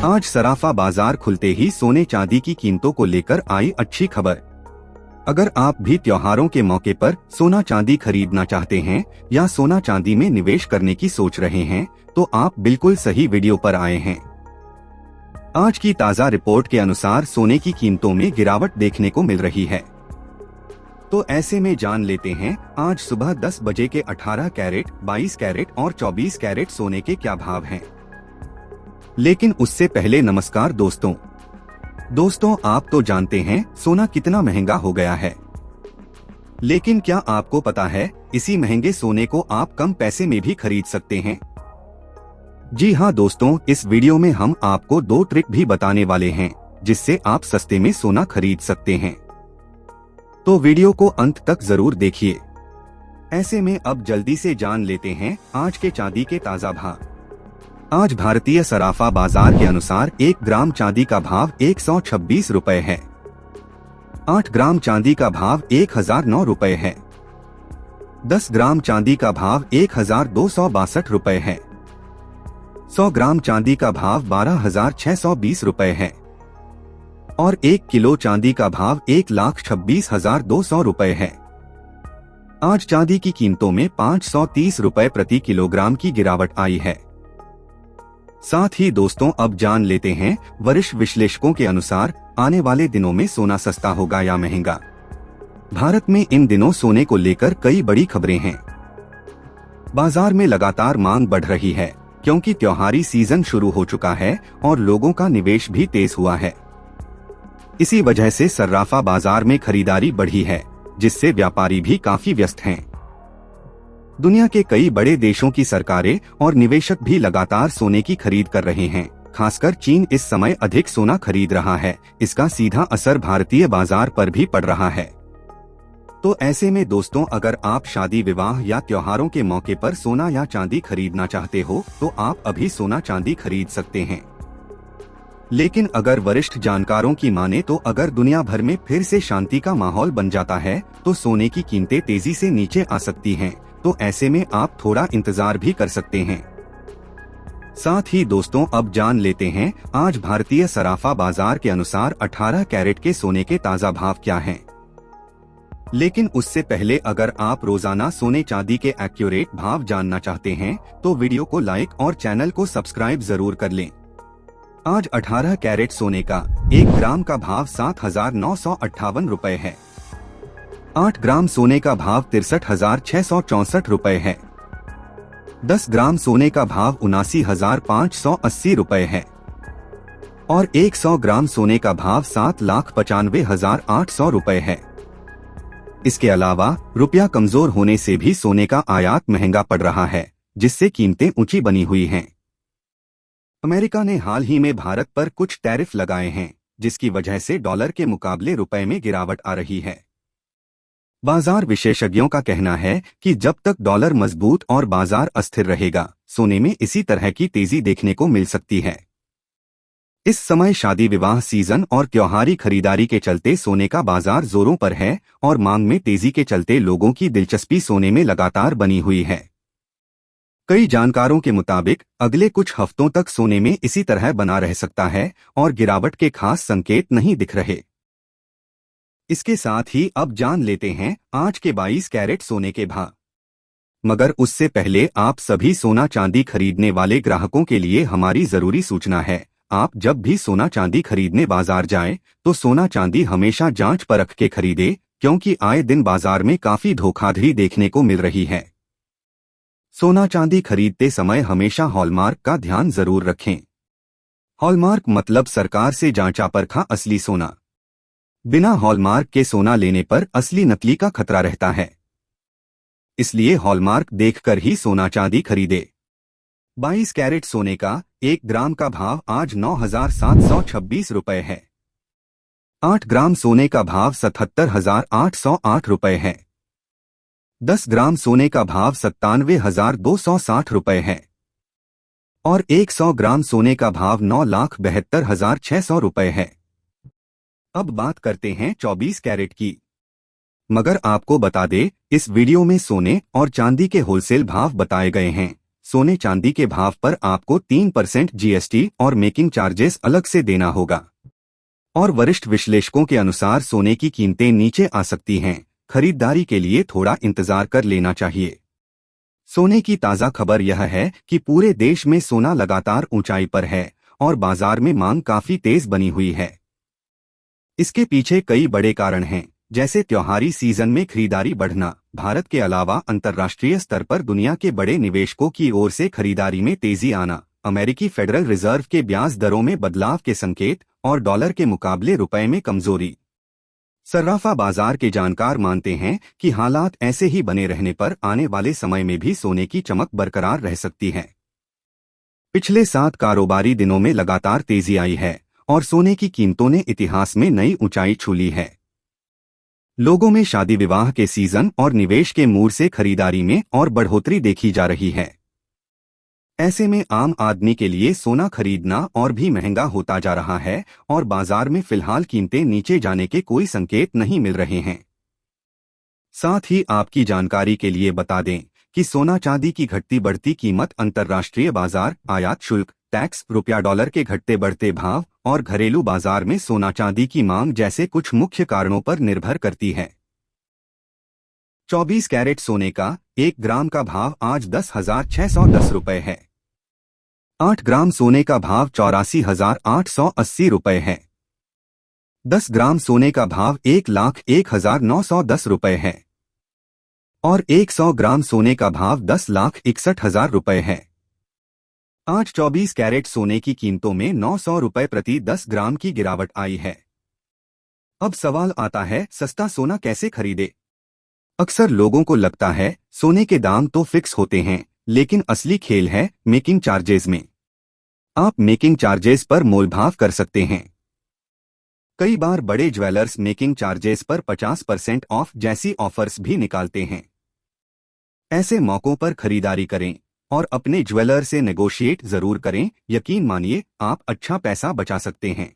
आज सराफा बाजार खुलते ही सोने चांदी की कीमतों को लेकर आई अच्छी खबर। अगर आप भी त्योहारों के मौके पर सोना चांदी खरीदना चाहते हैं या सोना चांदी में निवेश करने की सोच रहे हैं तो आप बिल्कुल सही वीडियो पर आए हैं। आज की ताज़ा रिपोर्ट के अनुसार सोने की कीमतों में गिरावट देखने को मिल रही है। तो ऐसे में जान लेते हैं आज सुबह 10 बजे के 18 कैरेट, 22 कैरेट और 24 कैरेट सोने के क्या भाव हैं। लेकिन उससे पहले नमस्कार दोस्तों आप तो जानते हैं सोना कितना महंगा हो गया है, लेकिन क्या आपको पता है इसी महंगे सोने को आप कम पैसे में भी खरीद सकते हैं। जी हाँ दोस्तों, इस वीडियो में हम आपको 2 ट्रिक भी बताने वाले हैं जिससे आप सस्ते में सोना खरीद सकते हैं। तो वीडियो को अंत तक जरूर देखिए। ऐसे में अब जल्दी से जान लेते हैं आज के चांदी के ताज़ा भाव। आज भारतीय सराफा बाजार के अनुसार 1 ग्राम चांदी का भाव 126 रुपए है। 8 ग्राम चांदी का भाव 1009 रुपए है। 10 ग्राम चांदी का भाव 1262 रुपए है। 100 ग्राम चांदी का भाव 12620 रुपए है और 1 किलो चांदी का भाव 1,26,200 रुपए है। आज चांदी की कीमतों में 530 रुपए प्रति किलोग्राम की गिरावट आई है। साथ ही दोस्तों अब जान लेते हैं वरिष्ठ विश्लेषकों के अनुसार आने वाले दिनों में सोना सस्ता होगा या महंगा। भारत में इन दिनों सोने को लेकर कई बड़ी खबरें हैं। बाजार में लगातार मांग बढ़ रही है क्योंकि त्योहारी सीजन शुरू हो चुका है और लोगों का निवेश भी तेज हुआ है। इसी वजह से सर्राफा बाजार में खरीदारी बढ़ी है, जिससे व्यापारी भी काफी व्यस्त हैं। दुनिया के कई बड़े देशों की सरकारें और निवेशक भी लगातार सोने की खरीद कर रहे हैं। खासकर चीन इस समय अधिक सोना खरीद रहा है। इसका सीधा असर भारतीय बाजार पर भी पड़ रहा है। तो ऐसे में दोस्तों अगर आप शादी विवाह या त्योहारों के मौके पर सोना या चांदी खरीदना चाहते हो तो आप अभी सोना चांदी खरीद सकते हैं। लेकिन अगर वरिष्ठ जानकारों की माने तो अगर दुनिया भर में फिर से शांति का माहौल बन जाता है तो सोने की कीमतें तेजी से नीचे आ सकती हैं। तो ऐसे में आप थोड़ा इंतजार भी कर सकते हैं। साथ ही दोस्तों अब जान लेते हैं आज भारतीय सराफा बाजार के अनुसार 18 कैरेट के सोने के ताज़ा भाव क्या हैं। लेकिन उससे पहले अगर आप रोजाना सोने चांदी के एक्यूरेट भाव जानना चाहते हैं तो वीडियो को लाइक और चैनल को सब्सक्राइब जरूर कर लें। आज 18 कैरेट सोने का 1 ग्राम का भाव 7,958 रुपए है। 8 ग्राम सोने का भाव 63,664 रुपए है। 10 ग्राम सोने का भाव 79,580 रुपए है और 100 ग्राम सोने का भाव 7,95,800 रुपए है। इसके अलावा रुपया कमजोर होने से भी सोने का आयात महंगा पड़ रहा है, जिससे कीमतें ऊंची बनी हुई हैं। अमेरिका ने हाल ही में भारत पर कुछ टैरिफ लगाए हैं, जिसकी वजह से डॉलर के मुकाबले रुपए में गिरावट आ रही है। बाजार विशेषज्ञों का कहना है कि जब तक डॉलर मजबूत और बाजार अस्थिर रहेगा, सोने में इसी तरह की तेजी देखने को मिल सकती है। इस समय शादी विवाह सीजन और त्योहारी खरीदारी के चलते सोने का बाजार जोरों पर है और मांग में तेजी के चलते लोगों की दिलचस्पी सोने में लगातार बनी हुई है। कई जानकारों के मुताबिक अगले कुछ हफ्तों तक सोने में इसी तरह बना रह सकता है और गिरावट के खास संकेत नहीं दिख रहे। इसके साथ ही अब जान लेते हैं आज के 22 कैरेट सोने के भाव। मगर उससे पहले आप सभी सोना चांदी खरीदने वाले ग्राहकों के लिए हमारी जरूरी सूचना है। आप जब भी सोना चांदी खरीदने बाजार जाएं तो सोना चांदी हमेशा जांच परख के खरीदे, क्योंकि आए दिन बाजार में काफी धोखाधड़ी देखने को मिल रही है। सोना चांदी खरीदते समय हमेशा हॉलमार्क का ध्यान जरूर रखें। हॉलमार्क मतलब सरकार से जांचा परखा असली सोना। बिना हॉलमार्क के सोना लेने पर असली नकली का खतरा रहता है, इसलिए हॉलमार्क देखकर ही सोना चांदी खरीदे। 22 कैरेट सोने का 1 ग्राम का भाव आज 9,726 रुपए है। 8 ग्राम सोने का भाव 77,808 रुपए है। 10 ग्राम सोने का भाव 97,260 रुपए है और 100 ग्राम सोने का भाव 9,72,600 रुपए है। अब बात करते हैं 24 कैरेट की। मगर आपको बता दे, इस वीडियो में सोने और चांदी के होलसेल भाव बताए गए हैं। सोने चांदी के भाव पर आपको 3% जीएसटी और मेकिंग चार्जेस अलग से देना होगा। और वरिष्ठ विश्लेषकों के अनुसार सोने की कीमतें नीचे आ सकती हैं। खरीदारी के लिए थोड़ा इंतजार कर लेना चाहिए। सोने की ताज़ा खबर यह है कि पूरे देश में सोना लगातार ऊंचाई पर है और बाजार में मांग काफी तेज बनी हुई है। इसके पीछे कई बड़े कारण हैं, जैसे त्योहारी सीजन में खरीदारी बढ़ना, भारत के अलावा अंतर्राष्ट्रीय स्तर पर दुनिया के बड़े निवेशकों की ओर से खरीदारी में तेजी आना, अमेरिकी फेडरल रिजर्व के ब्याज दरों में बदलाव के संकेत और डॉलर के मुकाबले रुपए में कमजोरी। सर्राफा बाजार के जानकार मानते हैं कि हालात ऐसे ही बने रहने पर आने वाले समय में भी सोने की चमक बरकरार रह सकती है। पिछले 7 कारोबारी दिनों में लगातार तेजी आई है और सोने की कीमतों ने इतिहास में नई ऊंचाई छू ली है। लोगों में शादी विवाह के सीजन और निवेश के मूड से खरीदारी में और बढ़ोतरी देखी जा रही है। ऐसे में आम आदमी के लिए सोना खरीदना और भी महंगा होता जा रहा है और बाजार में फिलहाल कीमतें नीचे जाने के कोई संकेत नहीं मिल रहे हैं। साथ ही आपकी जानकारी के लिए बता दें कि सोना चांदी की घटती बढ़ती कीमत अंतर्राष्ट्रीय बाजार, आयात शुल्क, टैक्स, रुपया डॉलर के घटते बढ़ते भाव और घरेलू बाजार में सोना चांदी की मांग जैसे कुछ मुख्य कारणों पर निर्भर करती है। 24 कैरेट सोने का 1 ग्राम का भाव आज 10,610 रुपये है। 8 ग्राम सोने का भाव 84,880 रुपये है। 10 ग्राम सोने का भाव 1,01,910 रुपये है और 100 ग्राम सोने का भाव 10,61,000 रुपये है। आज 24 कैरेट सोने की कीमतों में 900 रुपये प्रति 10 ग्राम की गिरावट आई है। अब सवाल आता है, सस्ता सोना कैसे खरीदे? अक्सर लोगों को लगता है सोने के दाम तो फिक्स होते हैं, लेकिन असली खेल है मेकिंग चार्जेस में। आप मेकिंग चार्जेस पर मोलभाव कर सकते हैं। कई बार बड़े ज्वेलर्स मेकिंग चार्जेस पर 50% ऑफ जैसी ऑफर्स भी निकालते हैं। ऐसे मौकों पर खरीदारी करें और अपने ज्वेलर से नेगोशिएट जरूर करें। यकीन मानिए, आप अच्छा पैसा बचा सकते हैं।